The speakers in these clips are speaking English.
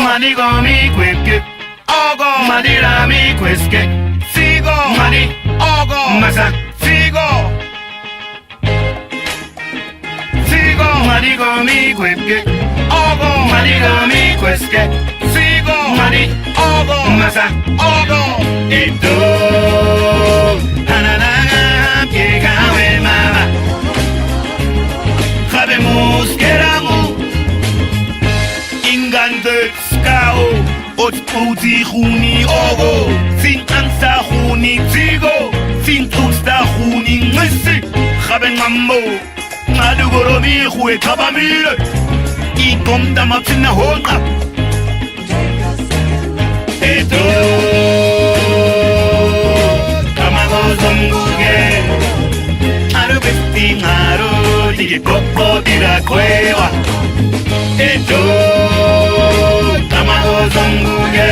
manigomi kweke ogo madirami kweske sigo mani ogo masa sigo sigo manigomi kweke ogo madirami kweske sigo mani ogo masa ogo itu hanana piegawe mama sabemos que éramos ingantes cao Otputi huni ogo Sin ansa huni tigo Sin tutsta huni ngisi Khaben mambo Madugoro mi hue kabamire I komda mapsina hoka Eto Kamago zonguge Aru besti ngaro Digi koko dira kuewa Eto Zonguge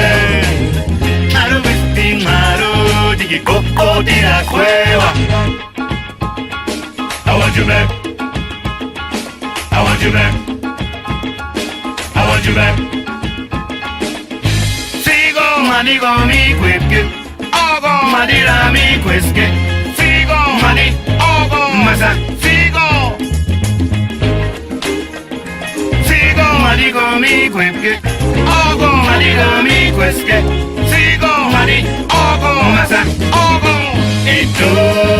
Haru vesti maru Digi koko di la cueva I want you back I want you back I want you back Sigo manigo mi kweke Ogo madira mi kweske Sigo mani ogo masa Sigo Sigo manigo mi kweke Ogo madigami kweske Sigo mani ogo masa ogo Ito